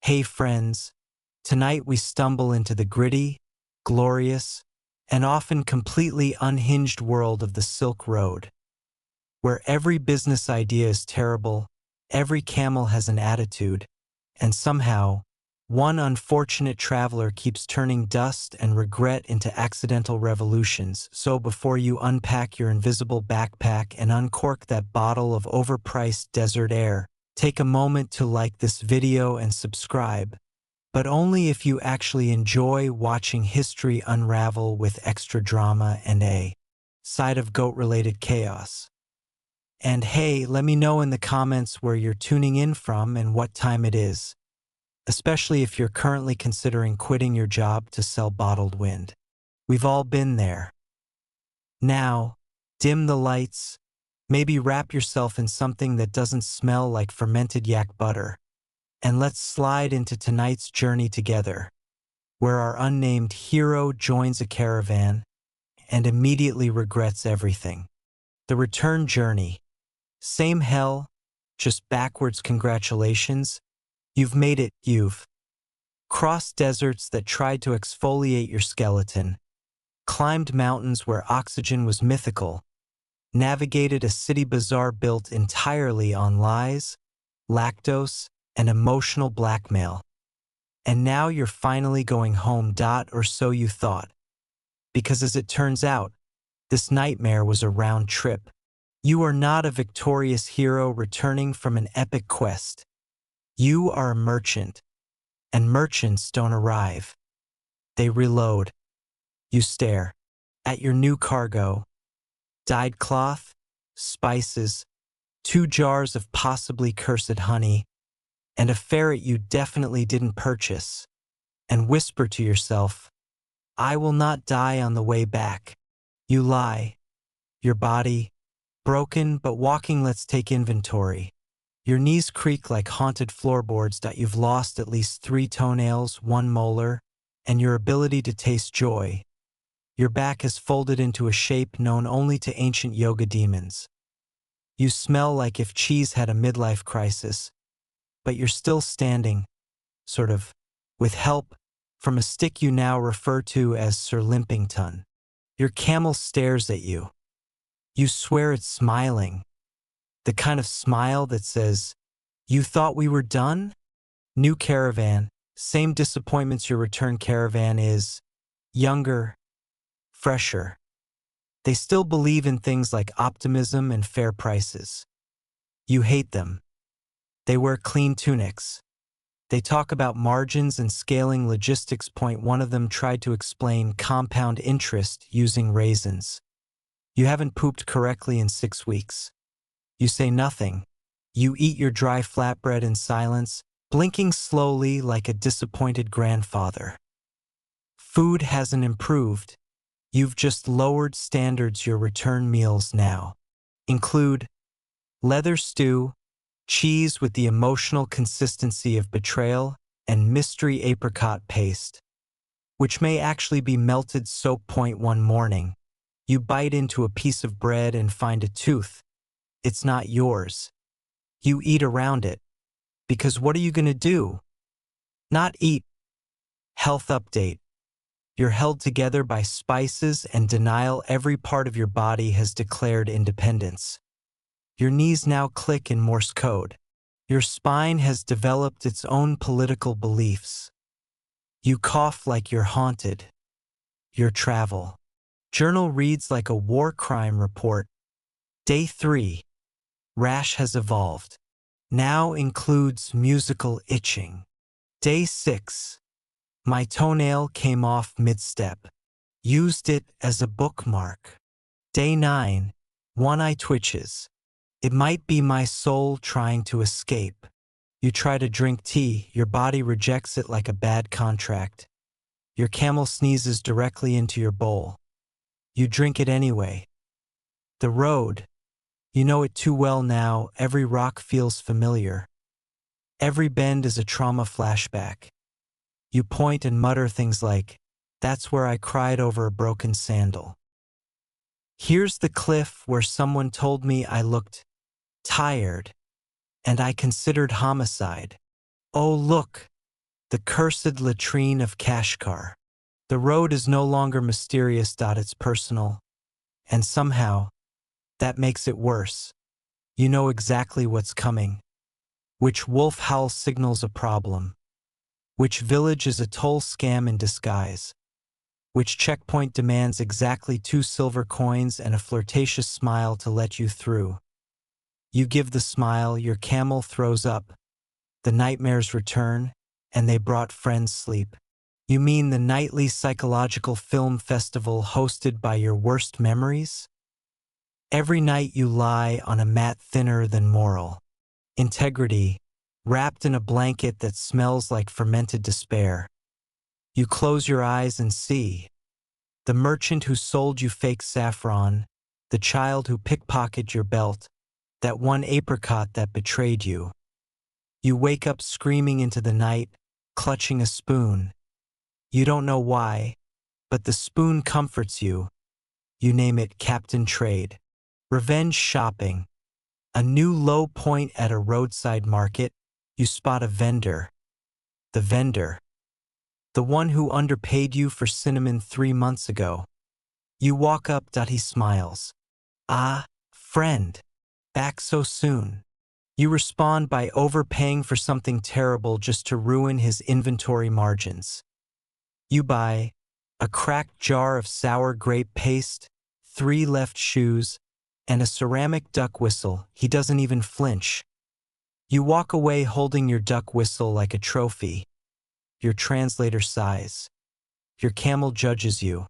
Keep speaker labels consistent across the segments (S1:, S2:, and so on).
S1: Hey friends, tonight we stumble into the gritty, glorious, and often completely unhinged world of the Silk Road, where every business idea is terrible, every camel has an attitude, and somehow, one unfortunate traveler keeps turning dust and regret into accidental revolutions. So before you unpack your invisible backpack and uncork that bottle of overpriced desert air, take a moment to like this video and subscribe, but only if you actually enjoy watching history unravel with extra drama and a side of goat-related chaos. And hey, let me know in the comments where you're tuning in from and what time it is, especially if you're currently considering quitting your job to sell bottled wind. We've all been there. Now, dim the lights, maybe wrap yourself in something that doesn't smell like fermented yak butter, and let's slide into tonight's journey together, where our unnamed hero joins a caravan and immediately regrets everything. The return journey. Same hell, just backwards congratulations. You've made it. You've crossed deserts that tried to exfoliate your skeleton, climbed mountains where oxygen was mythical, navigated a city bazaar built entirely on lies, lactose, and emotional blackmail. And now you're finally going home. Or so you thought. Because as it turns out, this nightmare was a round trip. You are not a victorious hero returning from an epic quest. You are a merchant, and merchants don't arrive. They reload. You stare at your new cargo: dyed cloth, spices, 2 jars of possibly cursed honey, and a ferret you definitely didn't purchase, and whisper to yourself, "I will not die on the way back." You lie. Your body, broken but walking. Let's take inventory. Your knees creak like haunted floorboards. You've lost at least 3 toenails, 1 molar, and your ability to taste joy. Your back has folded into a shape known only to ancient yoga demons. You smell like if cheese had a midlife crisis, but you're still standing, sort of, with help from a stick you now refer to as Sir Limpington. Your camel stares at you. You swear it's smiling. The kind of smile that says, "You thought we were done?" New caravan, same disappointments. Your return caravan is younger, fresher. They still believe in things like optimism and fair prices. You hate them. They wear clean tunics. They talk about margins and scaling logistics. One of them tried to explain compound interest using raisins. You haven't pooped correctly in 6 weeks. You say nothing. You eat your dry flatbread in silence, blinking slowly like a disappointed grandfather. Food hasn't improved. You've just lowered standards. Your return meals now include leather stew, cheese with the emotional consistency of betrayal, and mystery apricot paste, which may actually be melted soap. One morning, you bite into a piece of bread and find a tooth. It's not yours. You eat around it. Because what are you going to do? Not eat. Health update. You're held together by spices and denial. Every part of your body has declared independence. Your knees now click in Morse code. Your spine has developed its own political beliefs. You cough like you're haunted. Your travel journal reads like a war crime report. Day 3. Rash has evolved. Now includes musical itching. Day 6. My toenail came off mid-step. Used it as a bookmark. Day 9. One eye twitches. It might be my soul trying to escape. You try to drink tea. Your body rejects it like a bad contract. Your camel sneezes directly into your bowl. You drink it anyway. The road. You know it too well now. Every rock feels familiar. Every bend is a trauma flashback. You point and mutter things like, "That's where I cried over a broken sandal." Here's the cliff where someone told me I looked tired, and I considered homicide. Oh look, The cursed latrine of Kashgar. The road is no longer mysterious. It's personal. And somehow, that makes it worse. You know exactly what's coming. Which wolf howl signals a problem. Which village is a toll scam in disguise. Which checkpoint demands exactly 2 silver coins and a flirtatious smile to let you through. You give the smile, your camel throws up. The nightmares return, and they brought friends sleep. You mean the nightly psychological film festival hosted by your worst memories? Every night you lie on a mat thinner than moral integrity, wrapped in a blanket that smells like fermented despair. You close your eyes and see the merchant who sold you fake saffron, the child who pickpocketed your belt, that one apricot that betrayed you. You wake up screaming into the night, clutching a spoon. You don't know why, but the spoon comforts you. You name it Captain Trade. Revenge shopping. A new low point at a roadside market. You spot a vendor. The vendor. The one who underpaid you for cinnamon 3 months ago. You walk up. He smiles. Ah, friend. Back so soon. You respond by overpaying for something terrible just to ruin his inventory margins. You buy a cracked jar of sour grape paste, 3 left shoes, and a ceramic duck whistle. He doesn't even flinch. You walk away holding your duck whistle like a trophy. Your translator sighs. Your camel judges you.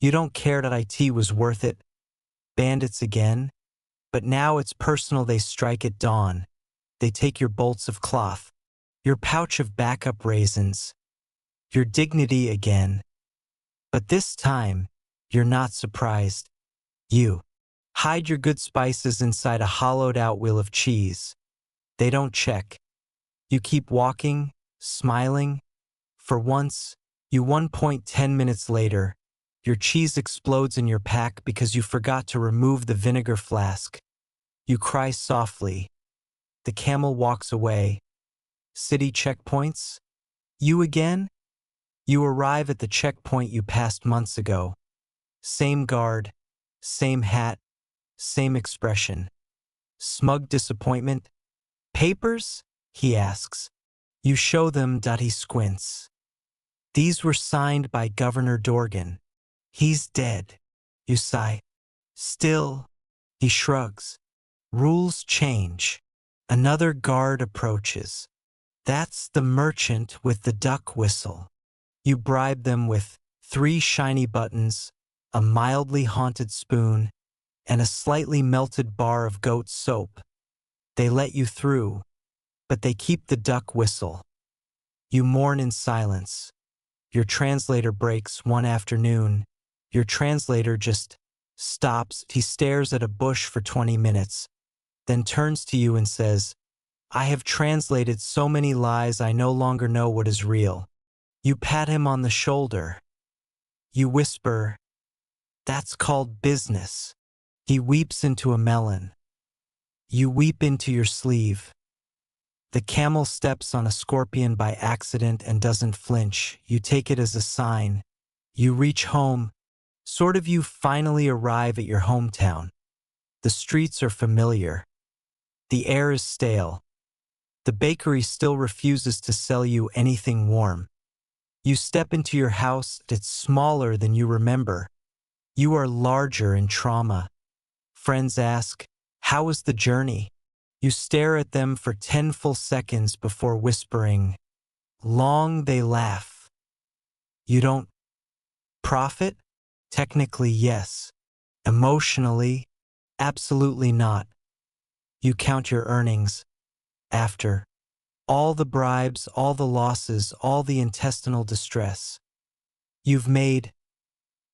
S1: You don't care that IT was worth it. Bandits again. But now it's personal. They strike at dawn. They take your bolts of cloth. Your pouch of backup raisins. Your dignity again. But this time, you're not surprised. You hide your good spices inside a hollowed-out wheel of cheese. They don't check. You keep walking, smiling. For once, you 1.10 minutes later, your cheese explodes in your pack because you forgot to remove the vinegar flask. You cry softly. The camel walks away. City checkpoints? You again? You arrive at the checkpoint you passed months ago. Same guard, same hat, same expression. Smug disappointment. Papers? He asks. You show them. He squints. These were signed by Governor Dorgan. He's dead. You sigh. Still, he shrugs. Rules change. Another guard approaches. That's the merchant with the duck whistle. You bribe them with 3 shiny buttons, a mildly haunted spoon, and a slightly melted bar of goat soap. They let you through, but they keep the duck whistle. You mourn in silence. Your translator breaks one afternoon. Your translator just stops. He stares at a bush for 20 minutes, then turns to you and says, I have translated so many lies I no longer know what is real. You pat him on the shoulder. You whisper, that's called business. He weeps into a melon. You weep into your sleeve. The camel steps on a scorpion by accident and doesn't flinch. You take it as a sign. You reach home. You finally arrive at your hometown. The streets are familiar. The air is stale. The bakery still refuses to sell you anything warm. You step into your house. It's smaller than you remember. You are larger in trauma. Friends ask, how was the journey? You stare at them for 10 full seconds before whispering, long. They laugh. You don't profit? Technically, yes. Emotionally, absolutely not. You count your earnings. After all the bribes, all the losses, all the intestinal distress, you've made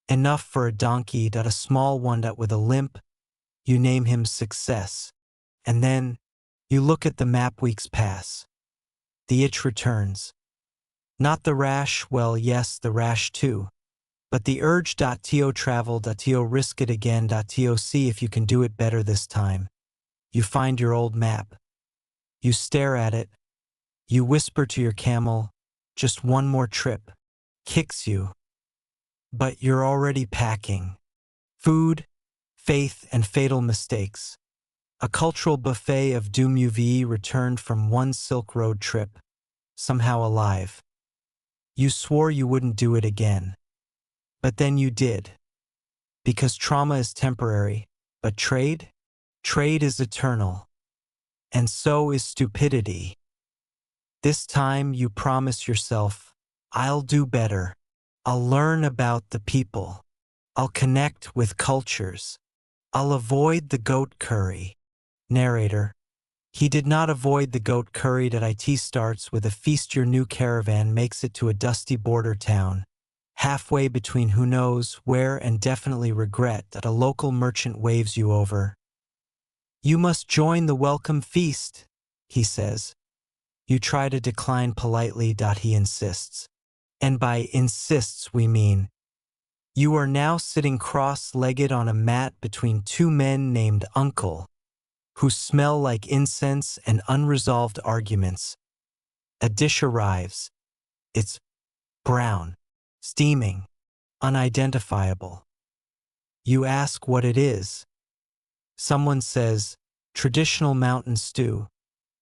S1: enough for a donkey. A small one with a limp. You name him Success. And then you look at the map. Weeks pass. The itch returns. Not the rash, well, yes, the rash too. But the urge. To travel. To risk it again. To see if you can do it better this time. You find your old map. You stare at it. You whisper to your camel, just one more trip, kicks you. But you're already packing. Food, faith, and fatal mistakes. A cultural buffet of doom. You've returned from one Silk Road trip, somehow alive. You swore you wouldn't do it again. But then you did. Because trauma is temporary, but trade? Trade is eternal. And so is stupidity. This time you promise yourself, I'll do better. I'll learn about the people. I'll connect with cultures. I'll avoid the goat curry. Narrator. He did not avoid the goat curry. It starts with a feast. Your new caravan makes it to a dusty border town, halfway between who knows where and definitely regret that a local merchant waves you over. You must join the welcome feast, he says. You try to decline politely. He insists. And by insists we mean, you are now sitting cross-legged on a mat between two men named Uncle, who smell like incense and unresolved arguments. A dish arrives. It's brown, steaming, unidentifiable. You ask what it is. Someone says, traditional mountain stew,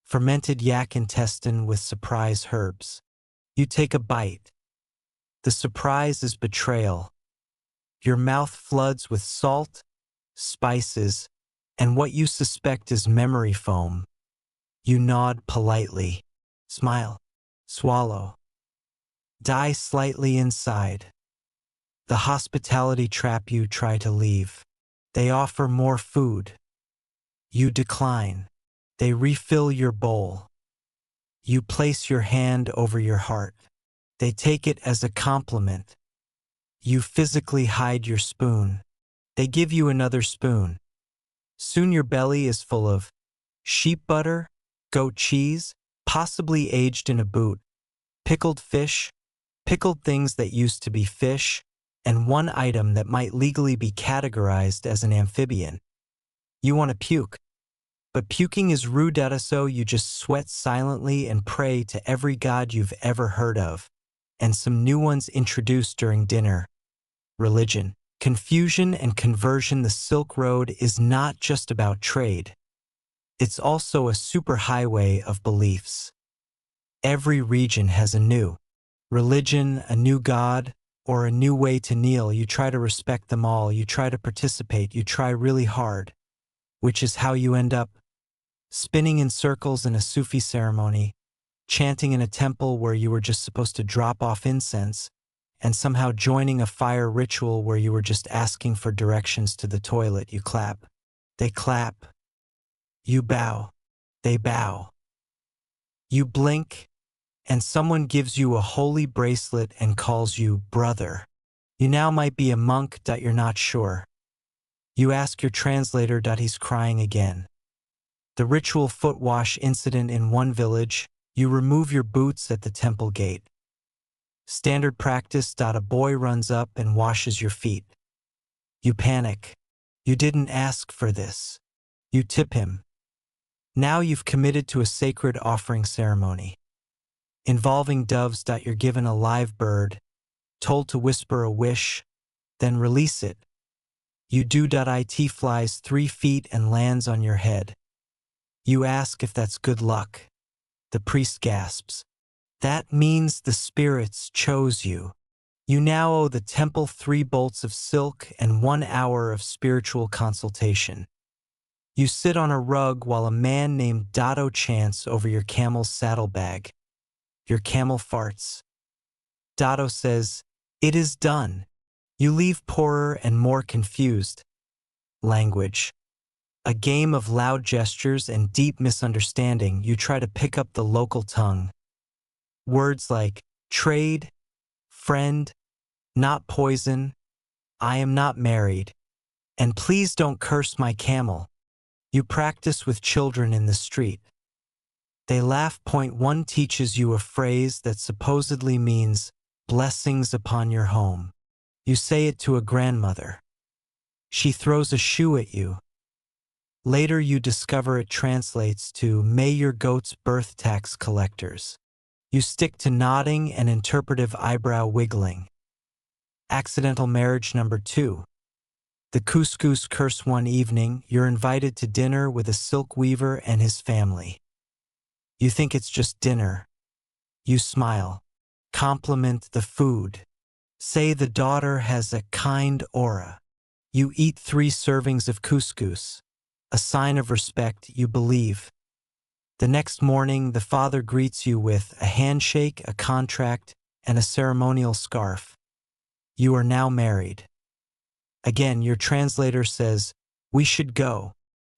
S1: fermented yak intestine with surprise herbs. You take a bite. The surprise is betrayal. Your mouth floods with salt, spices, and what you suspect is memory foam. You nod politely, smile, swallow. Die slightly inside. The hospitality trap. You try to leave. They offer more food. You decline. They refill your bowl. You place your hand over your heart. They take it as a compliment. You physically hide your spoon. They give you another spoon. Soon your belly is full of sheep butter, goat cheese, possibly aged in a boot, pickled fish, pickled things that used to be fish, and one item that might legally be categorized as an amphibian. You want to puke. But puking is rude, so you just sweat silently and pray to every god you've ever heard of, and some new ones introduced during dinner. Religion, confusion, and conversion. The Silk Road is not just about trade. It's also a superhighway of beliefs. Every region has a new religion, a new god, or a new way to kneel. You try to respect them all. You try to participate. You try really hard, which is how you end up spinning in circles in a Sufi ceremony, chanting in a temple where you were just supposed to drop off incense, and somehow joining a fire ritual where you were just asking for directions to the toilet. You clap. They clap. You bow. They bow. You blink, and someone gives you a holy bracelet and calls you brother. You now might be a monk. You're not sure. You ask your translator. He's crying again. The ritual foot wash incident in one village. You remove your boots at the temple gate. Standard practice. A boy runs up and washes your feet. You panic. You didn't ask for this. You tip him. Now you've committed to a sacred offering ceremony involving doves. You're given a live bird, told to whisper a wish, then release it. You do. It flies 3 feet and lands on your head. You ask if that's good luck. The priest gasps. That means the spirits chose you. You now owe the temple 3 bolts of silk and 1 hour of spiritual consultation. You sit on a rug while a man named Dotto chants over your camel's saddlebag. Your camel farts. Dotto says, "It is done." You leave poorer and more confused. Language. A game of loud gestures and deep misunderstanding. You try to pick up the local tongue. Words like trade, friend, not poison, I am not married, and please don't curse my camel. You practice with children in the street. They laugh. One teaches you a phrase that supposedly means blessings upon your home. You say it to a grandmother. She throws a shoe at you. Later you discover it translates to, "May your goats birth tax collectors." You stick to nodding and interpretive eyebrow wiggling. Accidental marriage number 2. The couscous curse. One evening, you're invited to dinner with a silk weaver and his family. You think it's just dinner. You smile. Compliment the food. Say the daughter has a kind aura. You eat 3 servings of couscous. A sign of respect, you believe. The next morning, the father greets you with a handshake, a contract, and a ceremonial scarf. You are now married. Again, your translator says, "We should go."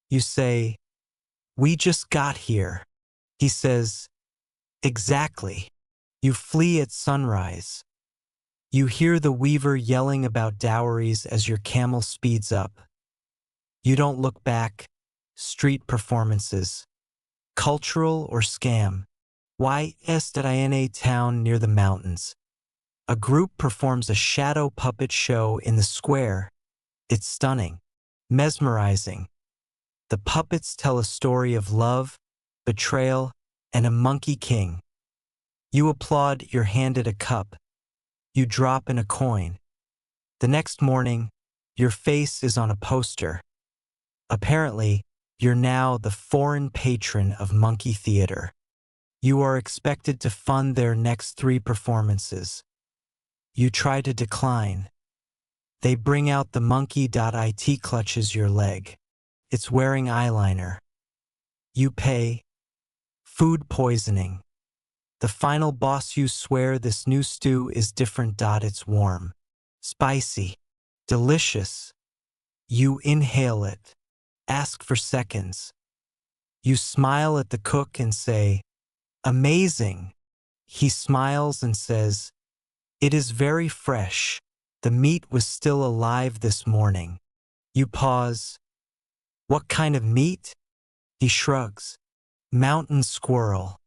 S1: You say, "We just got here." He says, "Exactly." You flee at sunrise. You hear the weaver yelling about dowries as your camel speeds up. You don't look back. Street performances. Cultural or scam? YS.in town near the mountains. A group performs a shadow puppet show in the square. It's stunning, mesmerizing. The puppets tell a story of love, betrayal, and a monkey king. You applaud, you're handed a cup. You drop in a coin. The next morning, your face is on a poster. Apparently, you're now the foreign patron of monkey theater. You are expected to fund their next 3 performances. You try to decline. They bring out the monkey. It clutches your leg. It's wearing eyeliner. You pay. Food poisoning. The final boss. You swear this new stew is different. It's warm. Spicy. Delicious. You inhale it. Ask for seconds. You smile at the cook and say, "Amazing." He smiles and says, "It is very fresh. The meat was still alive this morning." You pause. "What kind of meat?" He shrugs. "Mountain squirrel.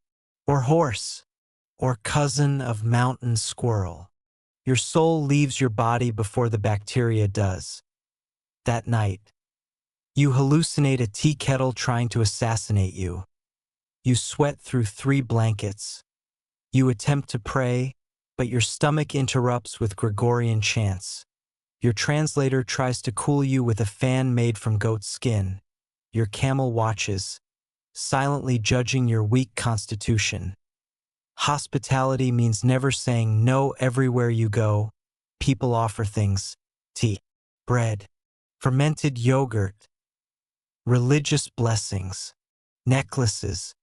S1: Or horse. Or cousin of mountain squirrel." Your soul leaves your body before the bacteria does. That night, you hallucinate a tea kettle trying to assassinate you. You sweat through 3 blankets. You attempt to pray, but your stomach interrupts with Gregorian chants. Your translator tries to cool you with a fan made from goat skin. Your camel watches, silently judging your weak constitution. Hospitality means never saying no everywhere you go. People offer things: tea, bread, fermented yogurt, religious blessings, necklaces,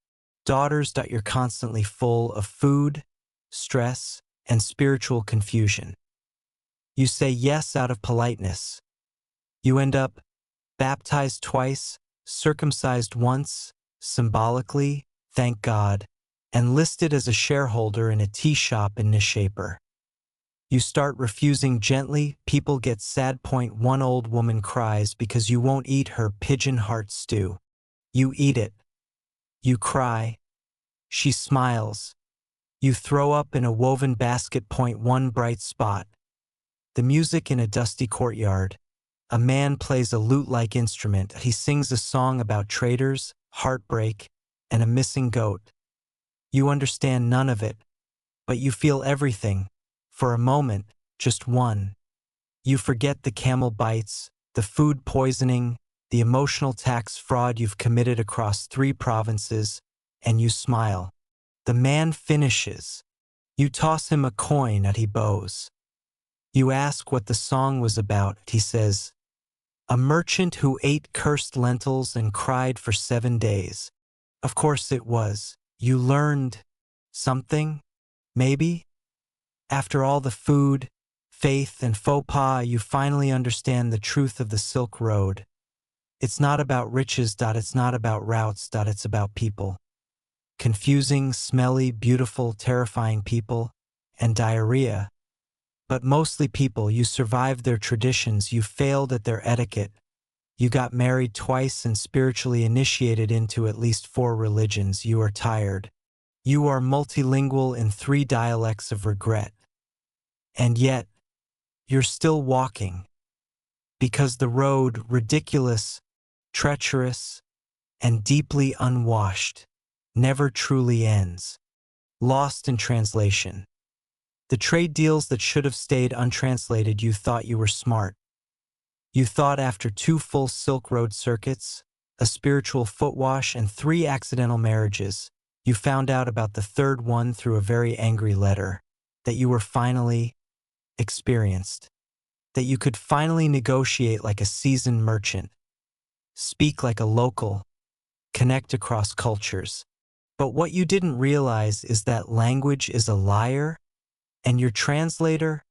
S1: daughters. You're constantly full of food, stress, and spiritual confusion. You say yes out of politeness. You end up baptized twice, circumcised once, symbolically, thank God, and listed as a shareholder in a tea shop in Nishaper. You start refusing gently. People get sad. One old woman cries because you won't eat her pigeon heart stew. You eat it. You cry. She smiles. You throw up in a woven basket. One bright spot. The music in a dusty courtyard. A man plays a lute-like instrument. He sings a song about traders, heartbreak, and a missing goat. You understand none of it, but you feel everything. For a moment, just one. You forget the camel bites, the food poisoning, the emotional tax fraud you've committed across 3 provinces, and you smile. The man finishes. You toss him a coin and he bows. You ask what the song was about. He says, "A merchant who ate cursed lentils and cried for 7 days." Of course it was. You learned something, maybe? After all the food, faith, and faux pas, you finally understand the truth of the Silk Road. It's not about riches. It's not about routes. It's about people. Confusing, smelly, beautiful, terrifying people, and diarrhea. But mostly people. You survived their traditions. You failed at their etiquette. You got married twice and spiritually initiated into at least 4 religions. You are tired. You are multilingual in 3 dialects of regret. And yet, you're still walking. Because the road, ridiculous, treacherous, and deeply unwashed, never truly ends. lost in translation. The trade deals that should have stayed untranslated. You thought you were smart. You thought after 2 full Silk Road circuits, a spiritual foot wash, and 3 accidental marriages, you found out about the 3rd one through a very angry letter, that you were finally experienced, that you could finally negotiate like a seasoned merchant, speak like a local, connect across cultures. But what you didn't realize is that language is a liar, and your translator,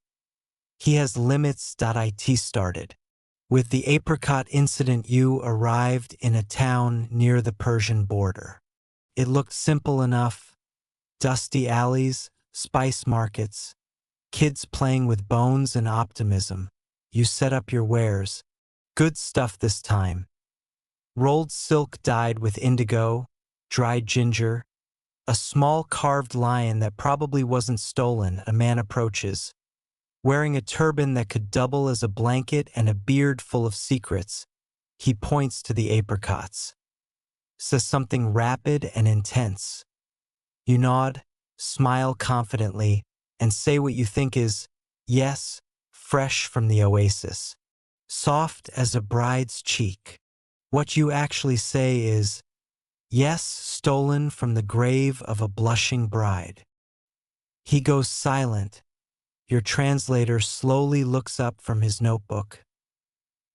S1: he has limits. It started. With the apricot incident, you arrived in a town near the Persian border. It looked simple enough: dusty alleys, spice markets, kids playing with bones and optimism. You set up your wares. Good stuff this time. Rolled silk dyed with indigo, dried ginger, a small carved lion that probably wasn't stolen. A man approaches, wearing a turban that could double as a blanket and a beard full of secrets. He points to the apricots, says something rapid and intense. You nod, smile confidently, and say what you think is, yes, fresh from the oasis, soft as a bride's cheek. What you actually say is, yes, stolen from the grave of a blushing bride. He goes silent. Your translator slowly looks up from his notebook.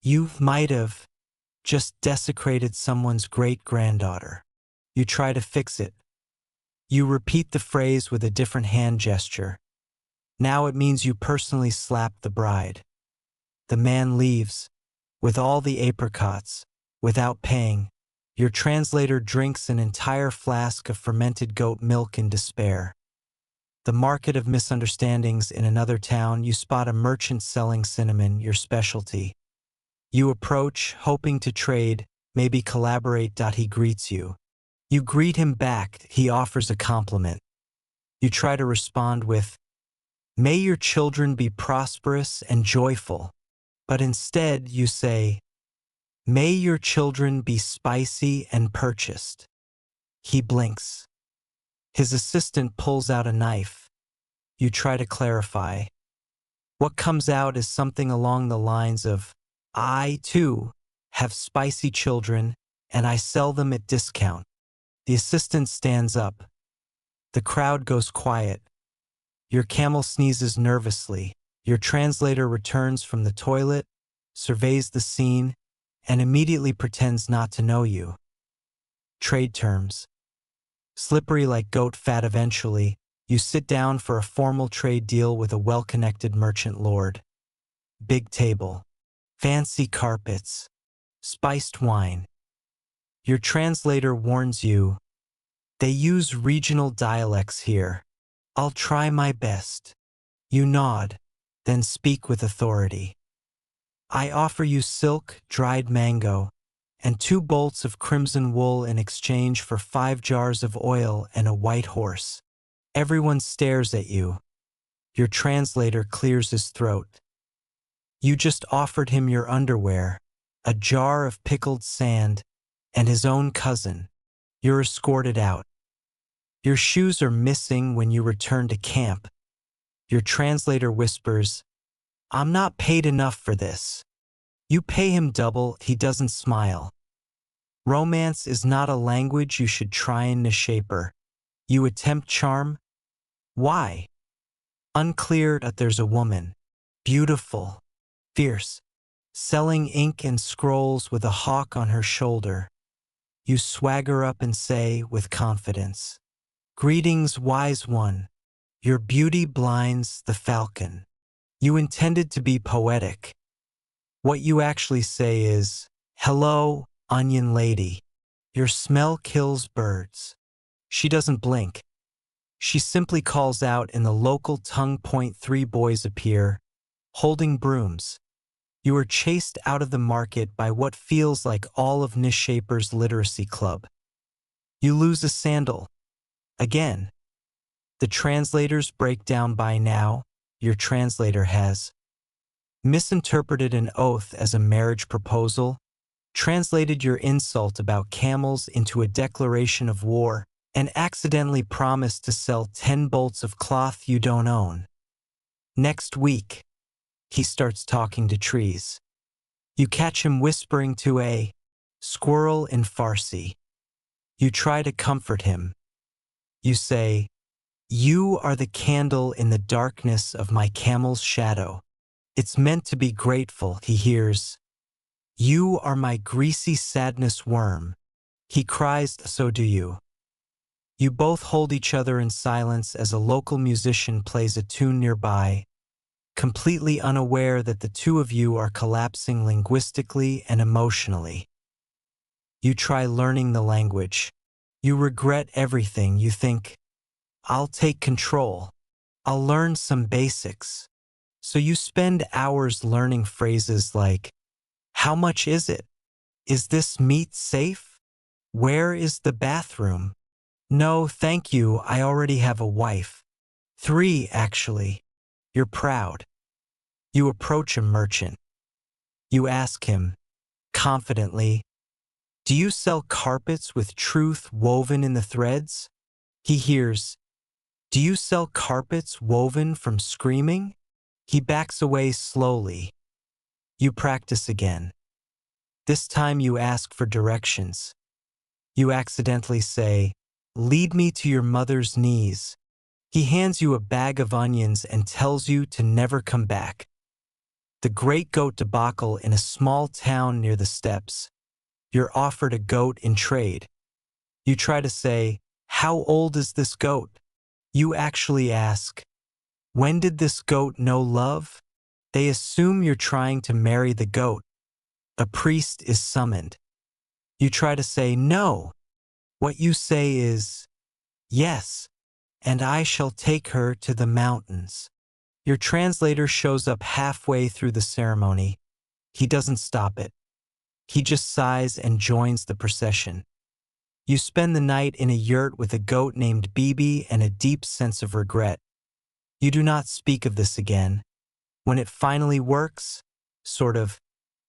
S1: You might have just desecrated someone's great-granddaughter. You try to fix it. You repeat the phrase with a different hand gesture. Now it means you personally slapped the bride. The man leaves, with all the apricots, without paying. Your translator drinks an entire flask of fermented goat milk in despair. The market of misunderstandings in another town. You spot a merchant selling cinnamon, your specialty. You approach, hoping to trade, maybe collaborate. He greets you. You greet him back. He offers a compliment. You try to respond with, "May your children be prosperous and joyful." But instead you say, "May your children be spicy and purchased." He blinks. His assistant pulls out a knife. You try to clarify. What comes out is something along the lines of, "I, too, have spicy children, and I sell them at discount." The assistant stands up. The crowd goes quiet. Your camel sneezes nervously. Your translator returns from the toilet, surveys the scene, and immediately pretends not to know you. Trade terms. Slippery like goat fat. Eventually, you sit down for a formal trade deal with a well-connected merchant lord. Big table. Fancy carpets. Spiced wine. Your translator warns you, "They use regional dialects here. I'll try my best." You nod, then speak with authority. "I offer you silk, dried mango, and 2 bolts of crimson wool in exchange for 5 jars of oil and a white horse." Everyone stares at you. Your translator clears his throat. You just offered him your underwear, a jar of pickled sand, and his own cousin. You're escorted out. Your shoes are missing when you return to camp. Your translator whispers, "I'm not paid enough for this." You pay him double. He doesn't smile. Romance is not a language you should try in Nishaper. You attempt charm. Why? Unclear. There's a woman. Beautiful. Fierce. Selling ink and scrolls with a hawk on her shoulder. You swagger up and say with confidence, "Greetings, wise one. Your beauty blinds the falcon." You intended to be poetic. What you actually say is, "Hello, onion lady. Your smell kills birds." She doesn't blink. She simply calls out in the local tongue. 3 boys appear, holding brooms. You are chased out of the market by what feels like all of Nishaper's literacy club. You lose a sandal. Again. The translators break down. By now, your translator has misinterpreted an oath as a marriage proposal, translated your insult about camels into a declaration of war, and accidentally promise to sell 10 bolts of cloth you don't own. Next week, he starts talking to trees. You catch him whispering to a squirrel in Farsi. You try to comfort him. You say, "You are the candle in the darkness of my camel's shadow. It's meant to be grateful," he hears. "You are my greasy sadness worm." He cries, "So do you." You both hold each other in silence as a local musician plays a tune nearby, completely unaware that the two of you are collapsing linguistically and emotionally. You try learning the language. You regret everything. You think, "I'll take control. I'll learn some basics." So you spend hours learning phrases like, "How much is it? Is this meat safe? Where is the bathroom? No, thank you, I already have a wife. 3, actually." You're proud. You approach a merchant. You ask him, confidently, "Do you sell carpets with truth woven in the threads?" He hears, "Do you sell carpets woven from screaming?" He backs away slowly. You practice again. This time you ask for directions. You accidentally say, "Lead me to your mother's knees." He hands you a bag of onions and tells you to never come back. The great goat debacle in a small town near the steppes. You're offered a goat in trade. You try to say, "How old is this goat?" You actually ask, "When did this goat know love?" They assume you're trying to marry the goat. A priest is summoned. You try to say no. What you say is, "Yes, and I shall take her to the mountains." Your translator shows up halfway through the ceremony. He doesn't stop it. He just sighs and joins the procession. You spend the night in a yurt with a goat named Bibi and a deep sense of regret. You do not speak of this again. When it finally works, sort of,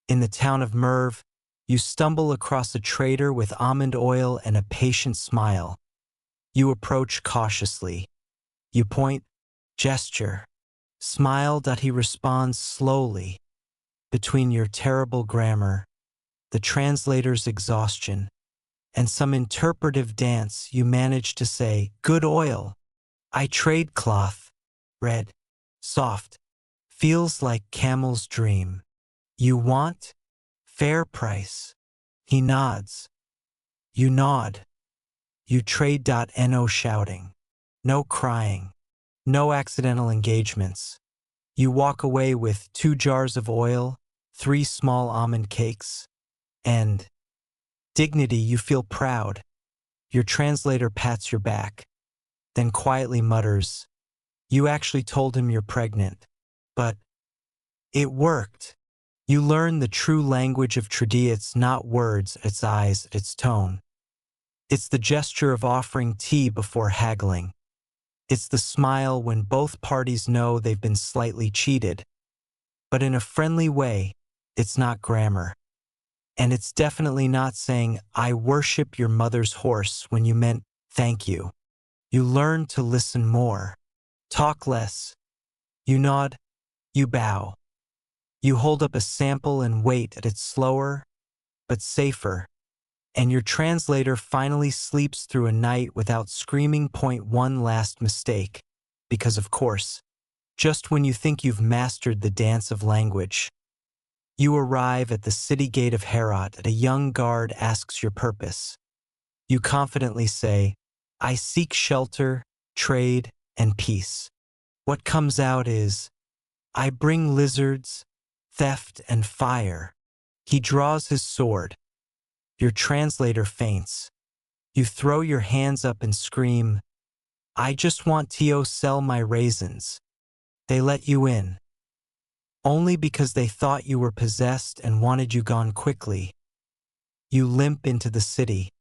S1: in the town of Merv, you stumble across a trader with almond oil and a patient smile. You approach cautiously. You point, gesture, smile. He responds slowly. Between your terrible grammar, the translator's exhaustion, and some interpretive dance, you manage to say, "Good oil. I trade cloth. Red. Soft. Feels like camel's dream. You want? Fair price." He nods. You nod. You trade. No shouting. No crying. No accidental engagements. You walk away with 2 jars of oil, 3 small almond cakes, and dignity. You feel proud. Your translator pats your back, then quietly mutters, "You actually told him you're pregnant." But it worked. You learn the true language of Tradi. It's not words, it's eyes, it's tone. It's the gesture of offering tea before haggling. It's the smile when both parties know they've been slightly cheated. But in a friendly way. It's not grammar. And it's definitely not saying, "I worship your mother's horse," when you meant, "Thank you." You learn to listen more. Talk less. You nod. You bow. You hold up a sample and wait at it, slower, but safer. And your translator finally sleeps through a night without screaming. Point one last mistake. Because of course, just when you think you've mastered the dance of language, you arrive at the city gate of Herat and a young guard asks your purpose. You confidently say, "I seek shelter, trade, and peace." What comes out is, "I bring lizards, theft, and fire." He draws his sword. Your translator faints. You throw your hands up and scream, "I just want to sell my raisins." They let you in. Only because they thought you were possessed and wanted you gone quickly. You limp into the city,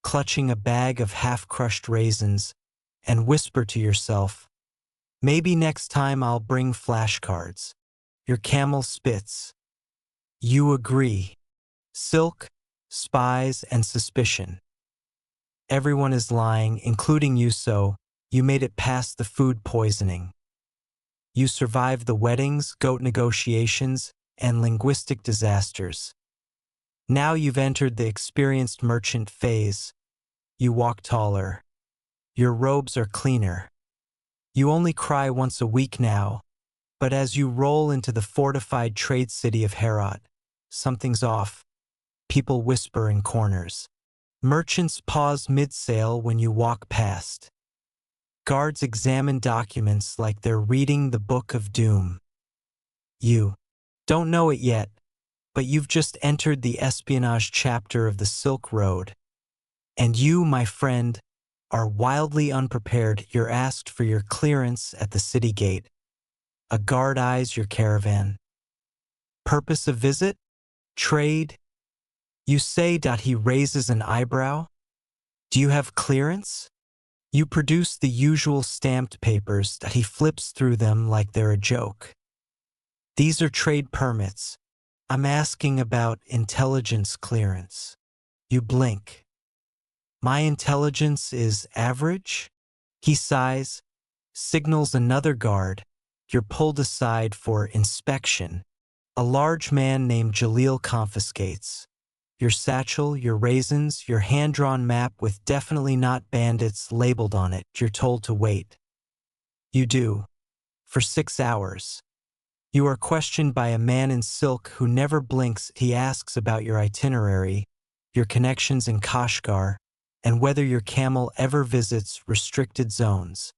S1: clutching a bag of half-crushed raisins, and whisper to yourself, "Maybe next time I'll bring flashcards." Your camel spits. You agree. Silk, spies, and suspicion. Everyone is lying, including you, so you made it past the food poisoning. You survived the weddings, goat negotiations, and linguistic disasters. Now you've entered the experienced merchant phase. You walk taller. Your robes are cleaner. You only cry once a week now, but as you roll into the fortified trade city of Herat, something's off. People whisper in corners. Merchants pause mid-sale when you walk past. Guards examine documents like they're reading the Book of Doom. You don't know it yet, but you've just entered the espionage chapter of the Silk Road. And you, my friend, are wildly unprepared. You're asked for your clearance at the city gate. A guard eyes your caravan. Purpose of visit? Trade? You say. He raises an eyebrow. Do you have clearance? You produce the usual stamped papers. He flips through them like they're a joke. These are trade permits. I'm asking about intelligence clearance. You blink. My intelligence is average? He sighs, signals another guard. You're pulled aside for inspection. A large man named Jalil confiscates your satchel, your raisins, your hand-drawn map with "definitely not bandits" labeled on it. You're told to wait. You do. For 6 hours. You are questioned by a man in silk who never blinks. He asks about your itinerary, your connections in Kashgar, and whether your camel ever visits restricted zones.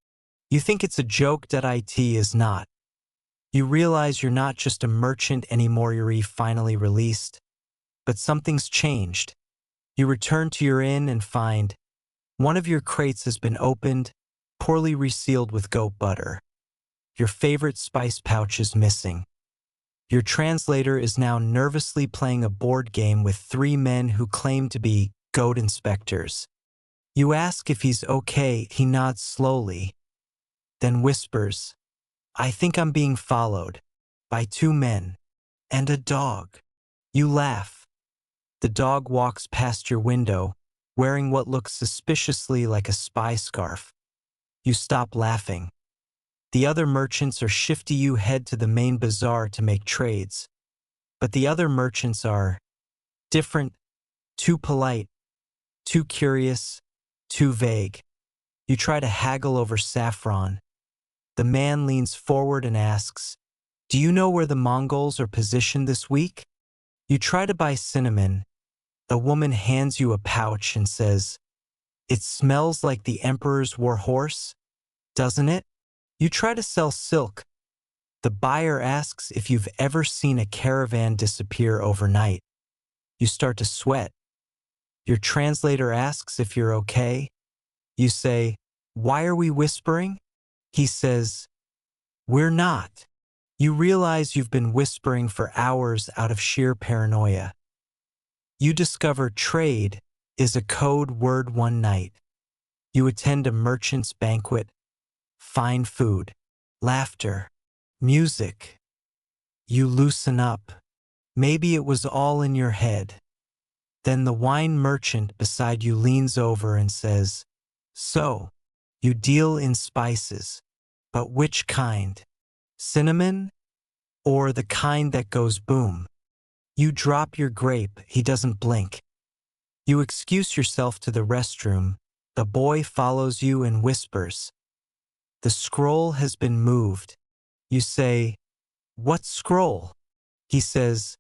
S1: You think it's a joke. It is not. You realize you're not just a merchant anymore. You're finally released. But something's changed. You return to your inn and find one of your crates has been opened, poorly resealed with goat butter. Your favorite spice pouch is missing. Your translator is now nervously playing a board game with 3 men who claim to be goat inspectors. You ask if he's okay. He nods slowly, then whispers, "I think I'm being followed by 2 men and a dog." You laugh. The dog walks past your window, wearing what looks suspiciously like a spy scarf. You stop laughing. The other merchants are shifty. You head to the main bazaar to make trades. But the other merchants are different, too polite, too curious, too vague. You try to haggle over saffron. The man leans forward and asks, "Do you know where the Mongols are positioned this week?" You try to buy cinnamon. The woman hands you a pouch and says, "It smells like the emperor's war horse, doesn't it?" You try to sell silk. The buyer asks if you've ever seen a caravan disappear overnight. You start to sweat. Your translator asks if you're okay. You say, "Why are we whispering?" He says, "We're not." You realize you've been whispering for hours out of sheer paranoia. You discover trade is a code word one night. You attend a merchant's banquet, fine food, laughter, music. You loosen up. Maybe it was all in your head. Then the wine merchant beside you leans over and says, "So, you deal in spices, but which kind? Cinnamon or the kind that goes boom?" You drop your grape. He doesn't blink. You excuse yourself to the restroom. The boy follows you and whispers, "The scroll has been moved." You say, "What scroll?" He says,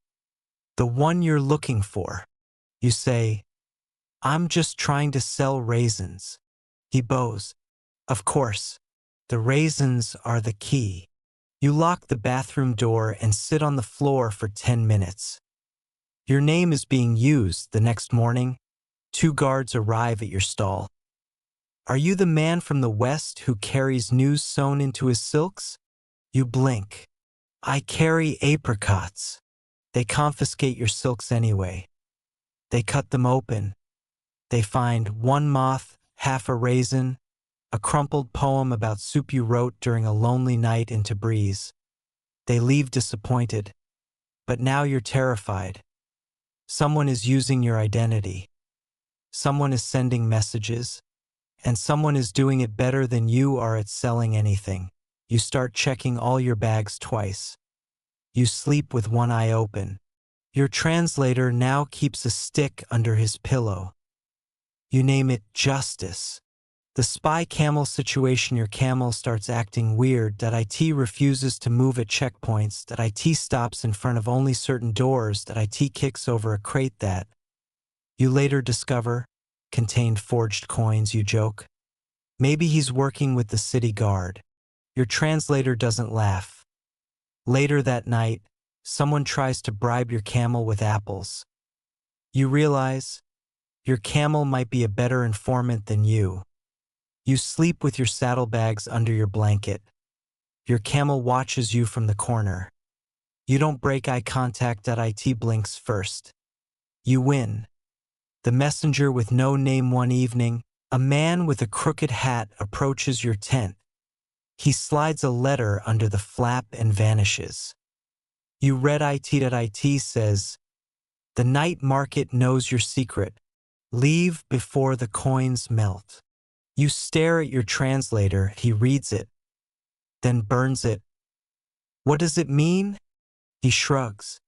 S1: "The one you're looking for." You say, "I'm just trying to sell raisins." He bows. "Of course, the raisins are the key." You lock the bathroom door and sit on the floor for 10 minutes. Your name is being used. The next morning, 2 guards arrive at your stall. "Are you the man from the West who carries news sewn into his silks?" You blink. "I carry apricots." They confiscate your silks anyway. They cut them open. They find 1 moth, half a raisin, a crumpled poem about soup you wrote during a lonely night in Tabriz. They leave disappointed. But now you're terrified. Someone is using your identity. Someone is sending messages, and someone is doing it better than you are at selling anything. You start checking all your bags twice. You sleep with one eye open. Your translator now keeps a stick under his pillow. You name it justice. The spy camel situation. Your camel starts acting weird. .it refuses to move at checkpoints. .it stops in front of only certain doors. .it kicks over a crate that, you later discover, contained forged coins. You joke. Maybe he's working with the city guard. Your translator doesn't laugh. Later that night, someone tries to bribe your camel with apples. You realize your camel might be a better informant than you. You sleep with your saddlebags under your blanket. Your camel watches you from the corner. You don't break eye contact. It blinks first. You win. The messenger with no name. One evening, a man with a crooked hat approaches your tent. He slides a letter under the flap and vanishes. You read it. It says, "The night market knows your secret. Leave before the coins melt." You stare at your translator. He reads it, then burns it. What does it mean? He shrugs.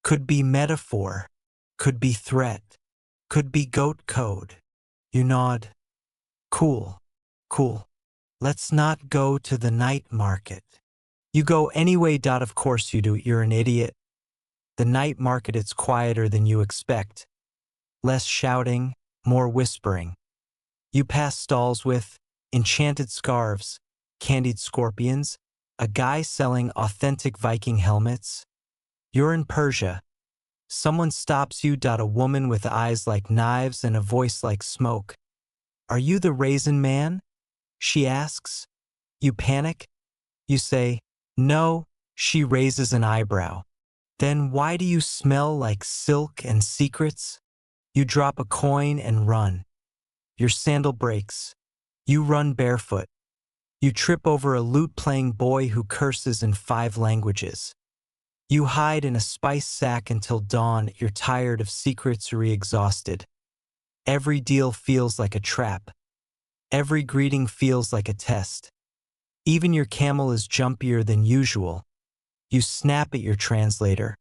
S1: Could be metaphor. Could be threat. Could be goat code. You nod. Cool. Cool. Let's not go to the night market. You go anyway. Of course you do. You're an idiot. The night market, it's quieter than you expect. Less shouting, more whispering. You pass stalls with enchanted scarves, candied scorpions, a guy selling authentic Viking helmets. You're in Persia. Someone stops you. A woman with eyes like knives and a voice like smoke. Are you the raisin man? She asks. You panic. You say, no. She raises an eyebrow. Then why do you smell like silk and secrets? You drop a coin and run. Your sandal breaks. You run barefoot. You trip over a lute-playing boy who curses in 5 languages. You hide in a spice sack until dawn. You're tired of secrets, exhausted. Every deal feels like a trap. Every greeting feels like a test. Even your camel is jumpier than usual. You snap at your translator.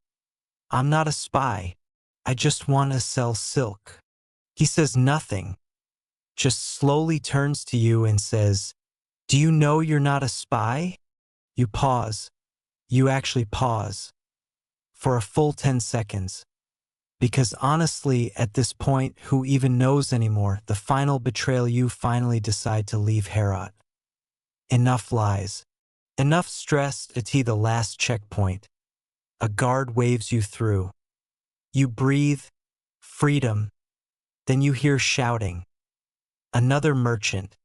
S1: I'm not a spy. I just want to sell silk. He says nothing, just slowly turns to you and says, do you know you're not a spy? You pause. You actually pause. For a full 10 seconds. Because honestly, at this point, who even knows anymore? The final betrayal. You finally decide to leave Herat. Enough lies. Enough stress. The last checkpoint. A guard waves you through. You breathe. Freedom. Then you hear shouting. Another merchant,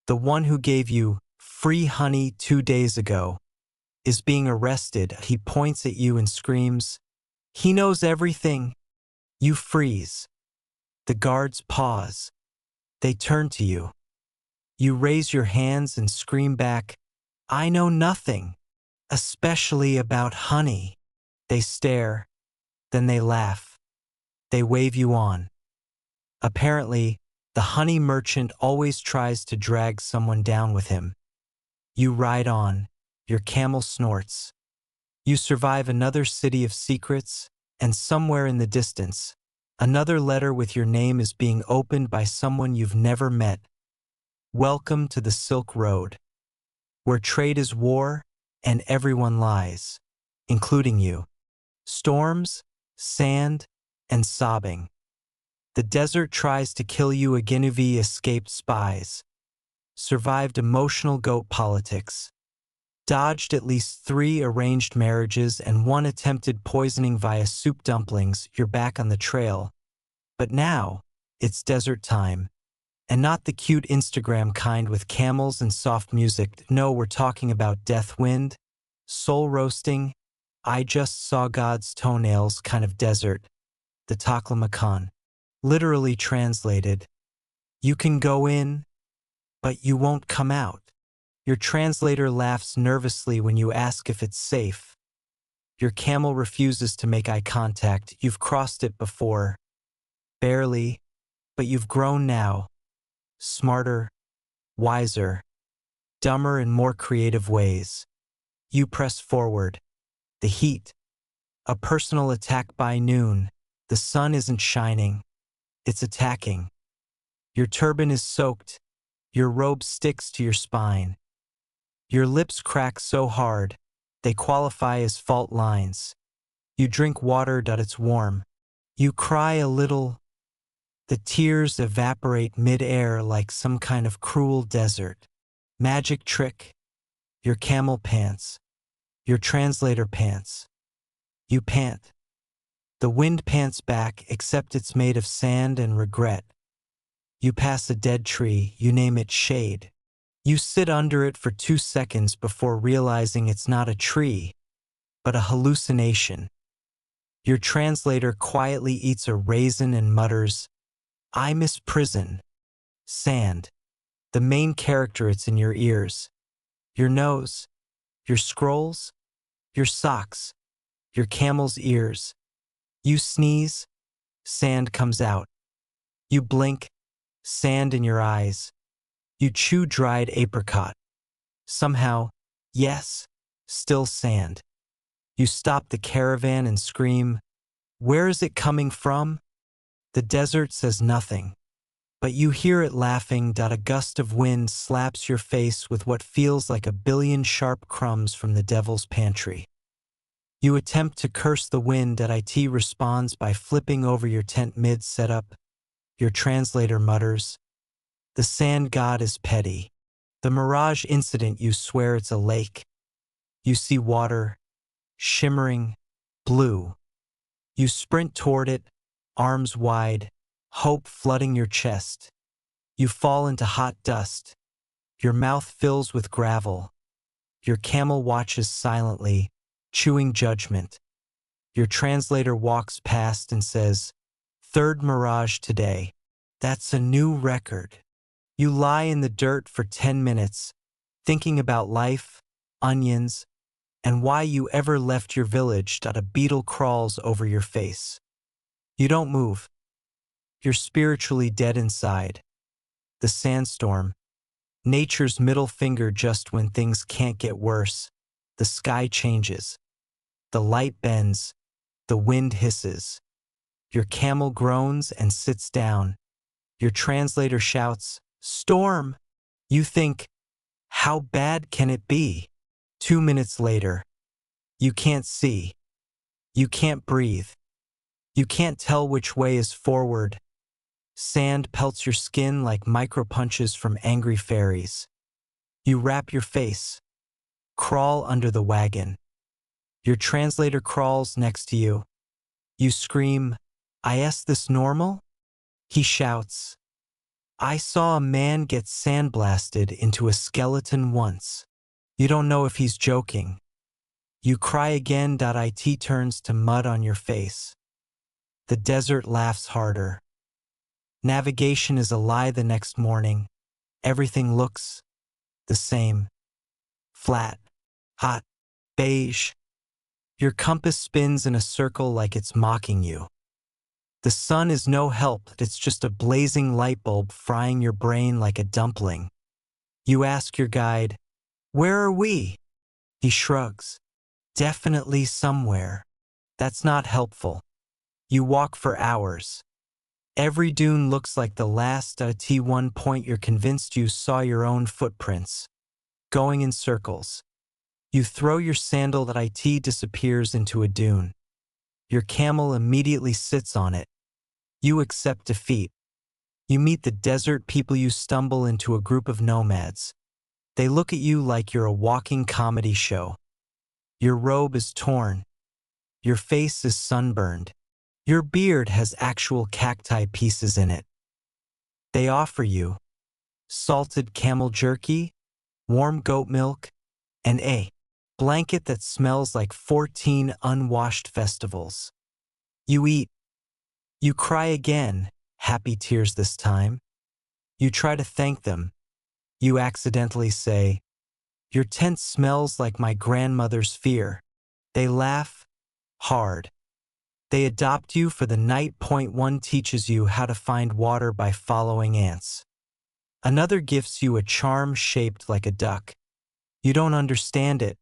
S1: the one who gave you free honey 2 days ago, is being arrested. He points at you and screams, he knows everything. You freeze. The guards pause. They turn to you. You raise your hands and scream back, I know nothing, especially about honey. They stare, then they laugh. They wave you on. Apparently, the honey merchant always tries to drag someone down with him. You ride on. Your camel snorts. You survive another city of secrets, and somewhere in the distance, another letter with your name is being opened by someone you've never met. Welcome to the Silk Road, where trade is war and everyone lies, including you. Storms, sand, and sobbing. The desert tries to kill you. Again, escaped spies. Survived emotional goat politics. Dodged at least 3 arranged marriages and 1 attempted poisoning via soup dumplings. You're back on the trail. But now, it's desert time. And not the cute Instagram kind with camels and soft music. No, we're talking about death wind, soul roasting, I just saw God's toenails kind of desert. The Taklamakan. Literally translated, you can go in, but you won't come out. Your translator laughs nervously when you ask if it's safe. Your camel refuses to make eye contact. You've crossed it before. Barely, But you've grown now, smarter, wiser, dumber in more creative ways. You press forward. The heat. A personal attack by noon. The sun isn't shining. It's attacking. Your turban is soaked. Your robe sticks to your spine. Your lips crack so hard, they qualify as fault lines. You drink water. It's warm. You cry a little. The tears evaporate mid-air like some kind of cruel desert. Magic trick. Your camel pants. Your translator pants. You pant. The wind pants back, except it's made of sand and regret. You pass a dead tree, you name it shade. You sit under it for 2 seconds before realizing it's not a tree, but a hallucination. Your translator quietly eats a raisin and mutters, "I miss prison." Sand. The main character, it's in your ears. Your nose. Your scrolls. Your socks. Your camel's ears. You sneeze. Sand comes out. You blink. Sand in your eyes. You chew dried apricot. Somehow, yes, still sand. You stop the caravan and scream, "Where is it coming from?" The desert says nothing, but you hear it laughing. A gust of wind slaps your face with what feels like a billion sharp crumbs from the devil's pantry. You attempt to curse the wind. It responds by flipping over your tent mid-setup. Your translator mutters, "The sand god is petty." The mirage incident, you swear it's a lake. You see water, shimmering, blue. You sprint toward it, arms wide, hope flooding your chest. You fall into hot dust. Your mouth fills with gravel. Your camel watches silently, chewing judgment. Your translator walks past and says, "Third mirage today. That's a new record." You lie in the dirt for 10 minutes, thinking about life, onions, and why you ever left your village. A beetle crawls over your face. You don't move. You're spiritually dead inside. The sandstorm. Nature's middle finger just when things can't get worse. The sky changes. The light bends. The wind hisses. Your camel groans and sits down. Your translator shouts, "Storm!" You think, how bad can it be? 2 minutes later. You can't see. You can't breathe. You can't tell which way is forward. Sand pelts your skin like micropunches from angry fairies. You wrap your face. Crawl under the wagon. Your translator crawls next to you. You scream, "Is this normal?" He shouts, "I saw a man get sandblasted into a skeleton once." You don't know if he's joking. You cry again. It turns to mud on your face. The desert laughs harder. Navigation is a lie. The next morning, everything looks the same. Flat, hot, beige. Your compass spins in a circle like it's mocking you. The sun is no help. It's just a blazing light bulb frying your brain like a dumpling. You ask your guide, "Where are we?" He shrugs. "Definitely somewhere." That's not helpful. You walk for hours. Every dune looks like the last. At one point you're convinced you saw your own footprints, going in circles. You throw your sandal. It disappears into a dune. Your camel immediately sits on it. You accept defeat. You meet the desert people. You stumble into a group of nomads. They look at you like you're a walking comedy show. Your robe is torn. Your face is sunburned. Your beard has actual cacti pieces in it. They offer you salted camel jerky, warm goat milk, and a blanket that smells like 14 unwashed festivals. You eat. You cry again, happy tears this time. You try to thank them. You accidentally say, "Your tent smells like my grandmother's fear." They laugh hard. They adopt you for the night. Point 1 teaches you how to find water by following ants. Another gifts you a charm shaped like a duck. You don't understand it,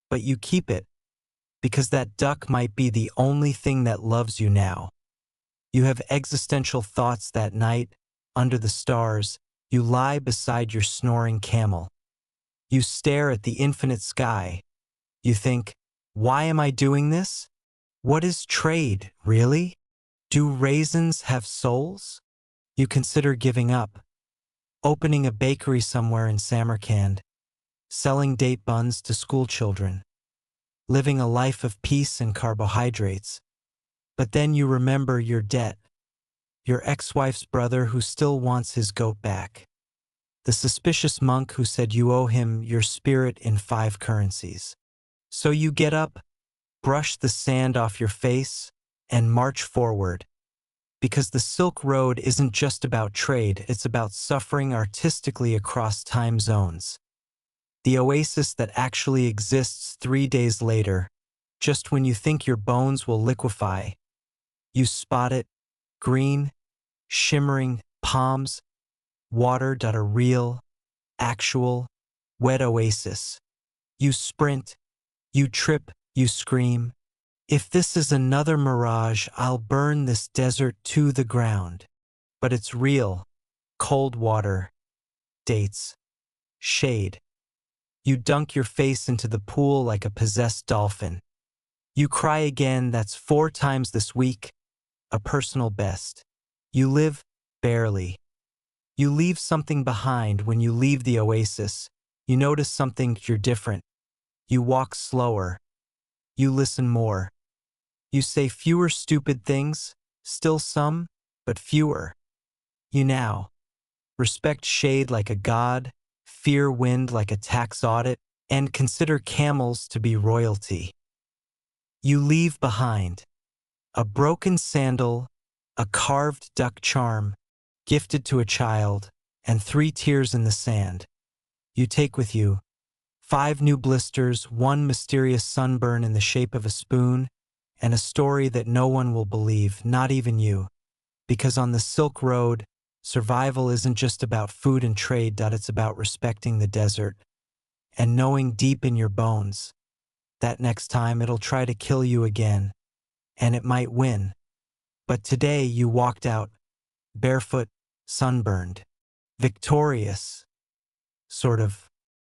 S1: but you keep it, because that duck might be the only thing that loves you now. You have existential thoughts that night, under the stars. You lie beside your snoring camel. You stare at the infinite sky. You think, why am I doing this? What is trade, really? Do raisins have souls? You consider giving up, opening a bakery somewhere in Samarkand, selling date buns to school children, living a life of peace and carbohydrates. But then you remember your debt, your ex-wife's brother who still wants his goat back, the suspicious monk who said you owe him your spirit in 5 currencies. So you get up, brush the sand off your face, and march forward. Because the Silk Road isn't just about trade, it's about suffering artistically across time zones. The oasis that actually exists 3 days later, just when you think your bones will liquefy. You spot it, green, shimmering palms, water. A real, actual, wet oasis. You sprint, you trip, you scream. If this is another mirage, I'll burn this desert to the ground. But it's real, cold water, dates, shade. You dunk your face into the pool like a possessed dolphin. You cry again. That's 4 times this week, a personal best. You live, barely. You leave something behind. When you leave the oasis, you notice something. You're different. You walk slower. You listen more. You say fewer stupid things, still some, but fewer. You now respect shade like a god, fear wind like a tax audit, and consider camels to be royalty. You leave behind a broken sandal, a carved duck charm, gifted to a child, and 3 tears in the sand. You take with you 5 new blisters, 1 mysterious sunburn in the shape of a spoon, and a story that no one will believe, not even you. Because on the Silk Road, survival isn't just about food and trade. It's about respecting the desert and knowing deep in your bones that next time it'll try to kill you again, and it might win. But today you walked out, barefoot, sunburned, victorious, sort of.